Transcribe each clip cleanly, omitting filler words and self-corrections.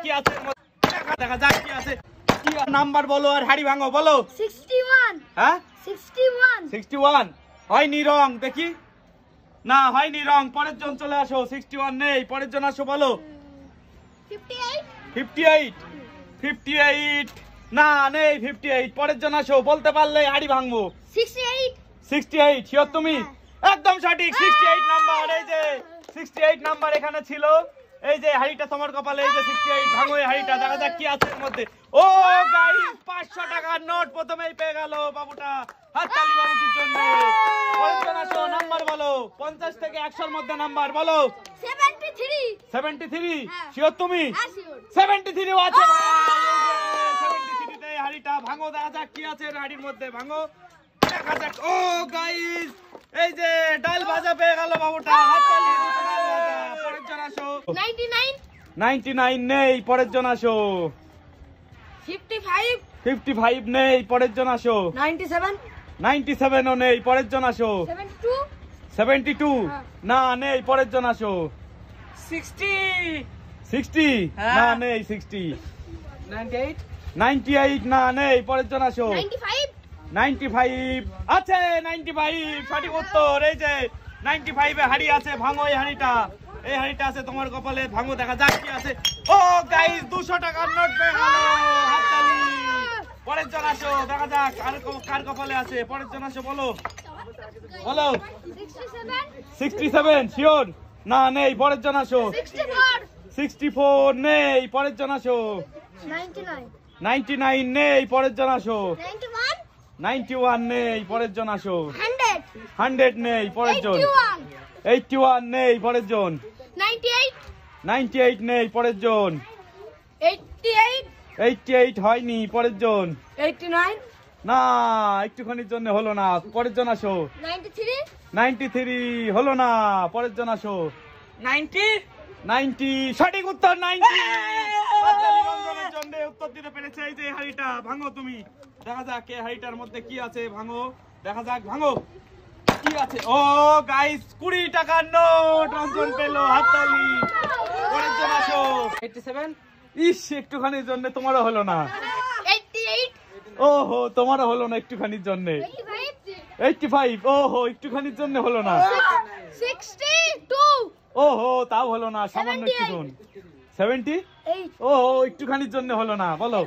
কি আছে দেখা যাক কি আছে। কি নাম্বার বলো আর হাড়ি ভাঙো বলো। 61। হ্যাঁ 61। 61 হয়নি রং দেখি না হয়নি রং। পরের জন চলে আসো। 61 নেই। পরের জন আসো বলো। 58। 58 58 না নেই 58। পরের জন আসো। বলতে পারলে হাড়ি ভাঙবো। 68। 68 শিওর তুমি? একদম সঠিক 68 নাম্বার। এই যে 68 নাম্বার এখানে ছিল। এই যে হাড়িটা তোমার কপালে। এই যে 68 ভাঙো এই হাড়িটা। দেখা যাক কি আছে এর মধ্যে। ও গাইস 500 টাকার নোট প্রথমেই পেয়ে গেল বাবুটা। হাততালি বাবুটির জন্য। পরের জন আসো। নাম্বার বলো 50 থেকে 100 এর মধ্যে নাম্বার বলো। 73। 73 শিওর তুমি? 73 আছে ভাই। এই যে 73 তে হাড়িটা ভাঙো। দেখা যাক কি আছে এর হাড়ির মধ্যে। ভাঙো দেখা যাক। ও গাইস এই যে ডাল ভাজা পেয়ে গেল বাবুটা। হাততালি দুটো ডাল ভাজা। পরের জন আসো। 99। 99 নেই। পরের জন আসো। 55। 55 নেই। পরের জন আসো। 97। 97 ও নেই। পরের জন আসো। 72। 72 না নেই। পরের জন আসো। 60। 60 না নেই। 60 98। 98 না নেই। পরের জন আসো। 95। 95 আছে। 95 সঠিক উত্তর। এই যে 95 এ হাড়ি আছে। ভাঙো এই হাড়িটা। এই হাড়িটা আছে তোমার কপালে। ভাঙো দেখা যাক কি আছে। ও গাইস 200 টাকার নোট পেয়ে গেল। হাততালি। পরের জন আসো। দেখা যাক আর কার কপালে আছে। পরের জন আসো বলো বলো। 67 শিওর না নেই। পরের জন আসো। 64 নেই। পরের জন আসো। 99 নেই। পরের জন আসো। 91 নেই। পরের জন আসো। 100 নেই। পরের জন। 81 নেই। পরের জন। 98 নেই। পরের জন। 88 হয়নি। পরের জন। 89। না একটুখানির জন্য হলো না। পরের জন আসো। 93 হলো না। পরের জন আসো। 90 সঠিক উত্তর 90। হাততালি রঞ্জনের জন্য উত্তর দিতে পেরেছে। এই যে হাড়িটা ভাঙো তুমি। দেখা যাক এই হাড়িটার মধ্যে কি আছে। ভাঙো দেখা যাক। ভাঙো কি আছে। ও গাইস 20 টাকার নোট রঞ্জন পেলো। হাততালি। পরের জন আসো। 87। ইস একটুখানির জন্য তোমারও হলো না। 88। ওহো তোমারও হলো না একটুখানির জন্য। 85 ওহো একটুখানির জন্য হলো না। 62। ওহো তাও হলো না। সামান্য একটুক্ষণ। 70 ওহো একটুখানির জন্য হলো না বলো।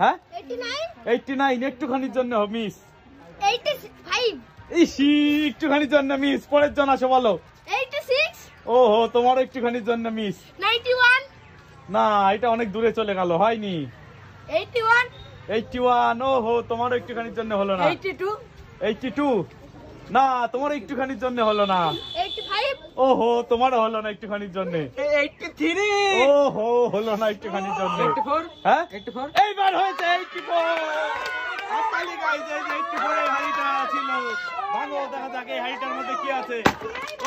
হ্যাঁ 89 একটুখানির জন্য মিস। 85। ইসি একটুখানির জন্য মিস। পরের জন আসো বলো। 86। ওহো তোমারও একটুখানির জন্য মিস। 91। না এটা অনেক দূরে চলে গেল। হয়নি। 81 ওহো তোমারও একটুখানির জন্য হলো না। 82 না তোমারও একটুখানির জন্য হলো না। 85। ওহো তোমারও হলো না একটুখানির জন্য। 83। ওহো হলো না একটুখানির জন্য। 84। হ্যাঁ 84। এইবার হয়েছে 84। হাততালি গাইস। এই যে 84 এর হাড়িটা ছিল। ভাঙো দেখা যাক এই হাড়িটার মধ্যে কি আছে।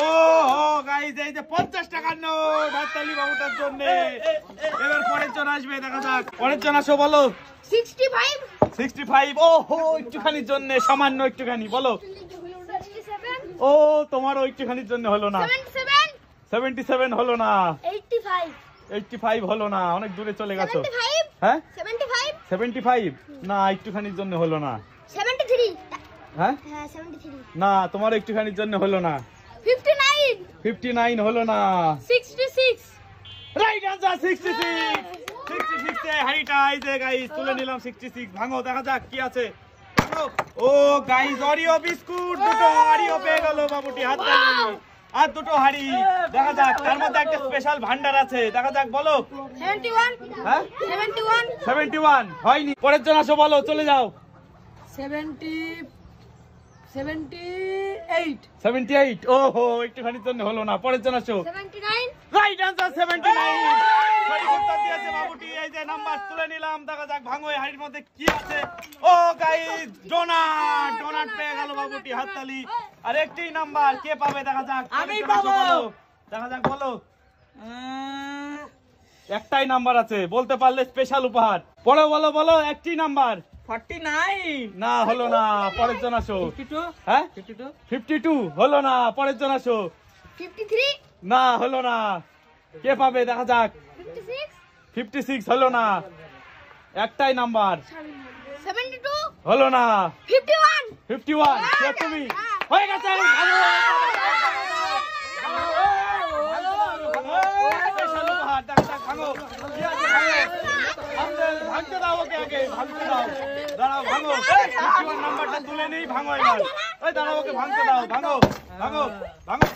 ওহো গাইস এই যে 50 টাকার নোট। হাততালি বাবুটার জন্য। এবার পরের জন আসবে। দেখা যাক পরের জন আসো বলো। 65। 65 ওহো একটুখানির জন্য সামান্য একটুখানি বলো। 67। ও তোমারও একটুখানির জন্য হলো না। 77। 77 হলো না। 85। 85 হলো না। অনেক দূরে চলে গেছো। 75। হ্যাঁ 75। 75 না একটুখানির জন্য হলো না। 73। হ্যাঁ 73। না তোমার একটুখানির জন্য হলো না। 59। 59 হলো না। 66। Right answer 66। 66 এ হাড়িটা এই যে গাইস তুলে নিলাম। 66 ভাঙো দেখা যাক কি আছে। ভাঙো। ও গাইস অরিও বিস্কুট দুটো অরিও পেয়ে গেল বাবুটি। হাততালি। আর দুটো হাড়ি। দেখা যাক তার মধ্যে একটা স্পেশাল ভান্ডার আছে। দেখা যাক বলো। 71। হ্যাঁ 71। 71 হয়নি। পরের জন আসো বলো চলে যাও। 78 ওহো একটুখানির জন্য হলো না। পরের জন আসো। 79। রাইট আনসার 79 সঠিক উত্তর দিয়েছে বাবুটি। এই যে নাম্বার তুলে নিলাম। দেখা যাক ভাঙো এই হাড়ির মধ্যে কি আছে। ও গাইস ডোনাট পেয়ে গেল বাবুটি। হাততালি। আর একটি নাম্বার কে পাবে দেখা যাক। আমি পাবো। দেখা যাক বলো। একটাই নাম্বার আছে। বলতে পারলে স্পেশাল উপহার। বলো বলো বলো একটি নাম্বার। 49 না হলো না। পরের জন আসো। 52 হ্যাঁ 52 52 হলো না। পরের জন আসো। 53 না হলো না। কে পাবে দেখা যাক। 56 56 হলো না, একটাই নাম্বার 72 হলো না, 51 51 কে তুমি হয়ে গেছে। ভাঙতে দাও ওকে, আগে ভাঙতে দাও, দাঁড়াও ভাঙো, 51 নাম্বারটা তুলে নেই, ভাঙো এবার, ওই দাঁড়াও ওকে ভাঙতে দাও, ভাঙো ভাঙো ভাঙো।